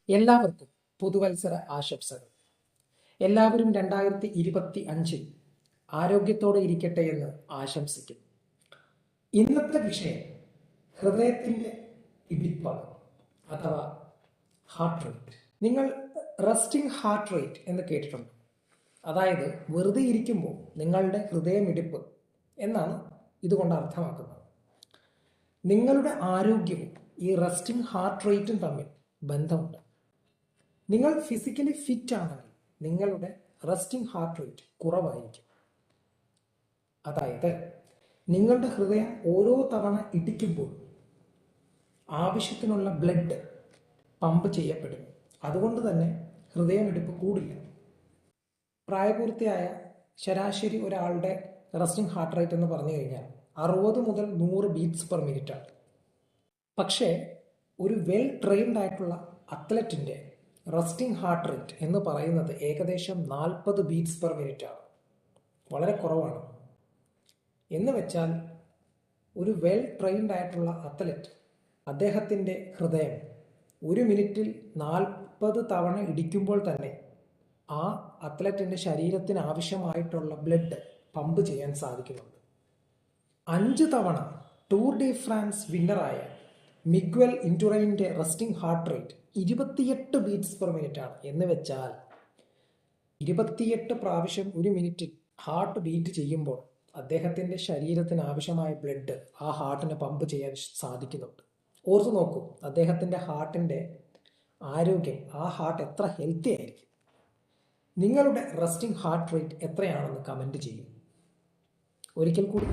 എല്ലാവർക്കും പുതുവത്സര ആശംസകൾ. എല്ലാവരും 2025 ആരോഗ്യത്തോടെ ഇരിക്കട്ടെ എന്ന് ആശംസിക്കും. ഇന്നത്തെ വിഷയം ഹൃദയത്തിൻ്റെ ഇടിപ്പാണ് അഥവാ ഹാർട്ട് റേറ്റ്. നിങ്ങൾ റെസ്റ്റിംഗ് ഹാർട്ട് റേറ്റ് എന്ന് കേട്ടിട്ടുണ്ട്. അതായത് വെറുതെ ഇരിക്കുമ്പോൾ നിങ്ങളുടെ ഹൃദയമിടിപ്പ് എന്നാണ് ഇതുകൊണ്ട് അർത്ഥമാക്കുന്നത്. നിങ്ങളുടെ ആരോഗ്യവും ഈ റെസ്റ്റിംഗ് ഹാർട്ട് റേറ്റും തമ്മിൽ ബന്ധമുണ്ട്. നിങ്ങൾ ഫിസിക്കലി ഫിറ്റ് ആണെങ്കിൽ നിങ്ങളുടെ റെസ്റ്റിംഗ് ഹാർട്ട് റേറ്റ് കുറവായിരിക്കും. അതായത് നിങ്ങളുടെ ഹൃദയം ഓരോ തവണ ഇടിക്കുമ്പോൾ ആവശ്യത്തിനുള്ള ബ്ലഡ് പമ്പ് ചെയ്യപ്പെടുന്നു. അതുകൊണ്ട് തന്നെ ഹൃദയമിടിപ്പ് കൂടില്ല. പ്രായപൂർത്തിയായ ശരാശരി ഒരാളുടെ റെസ്റ്റിംഗ് ഹാർട്ട് റേറ്റ് എന്ന് പറഞ്ഞു കഴിഞ്ഞാൽ 60 മുതൽ 100 ബീറ്റ്സ് പെർ മിനിറ്റ് ആണ്. പക്ഷേ ഒരു വെൽ ട്രെയിൻഡ് ആയിട്ടുള്ള അത്ലറ്റിൻ്റെ റെസ്റ്റിംഗ് ഹാർട്ട് റേറ്റ് എന്ന് പറയുന്നത് ഏകദേശം 40 ബീറ്റ്സ് പെർ മിനിറ്റ് ആണ്. വളരെ കുറവാണ്. എന്ന് വെച്ചാൽ ഒരു വെൽ ട്രെയിൻഡ് ആയിട്ടുള്ള അത്ലറ്റ് അദ്ദേഹത്തിൻ്റെ ഹൃദയം ഒരു മിനിറ്റിൽ 40 തവണ ഇടിക്കുമ്പോൾ തന്നെ ആ അത്ലറ്റിൻ്റെ ശരീരത്തിന് ആവശ്യമായിട്ടുള്ള ബ്ലഡ് പമ്പ് ചെയ്യാൻ സാധിക്കുന്നുണ്ട്. 5 തവണ ടൂർ ഡി ഫ്രാൻസ് വിന്നറായ മിഗ്വൽ ഇൻഡുറൈൻ്റെ resting heart rate 28 beats per minute ആണ്. എന്ന് വെച്ചാൽ 28 പ്രാവശ്യം ഒരു മിനിറ്റിൽ ഹാർട്ട് ബീറ്റ് ചെയ്യുമ്പോൾ അദ്ദേഹത്തിൻ്റെ ശരീരത്തിന് ആവശ്യമായ ബ്ലഡ് ആ ഹാർട്ടിന് പമ്പ് ചെയ്യാൻ സാധിക്കുന്നുണ്ട്. ഓർത്തു നോക്കൂ, അദ്ദേഹത്തിൻ്റെ ഹാർട്ടിൻ്റെ ആരോഗ്യം, ആ ഹാർട്ട് എത്ര ഹെൽത്തി ആയിരിക്കും. നിങ്ങളുടെ റെസ്റ്റിംഗ് ഹാർട്ട് റേറ്റ് എത്രയാണെന്ന് കമൻറ്റ് ചെയ്യും. ഒരിക്കൽ കൂടി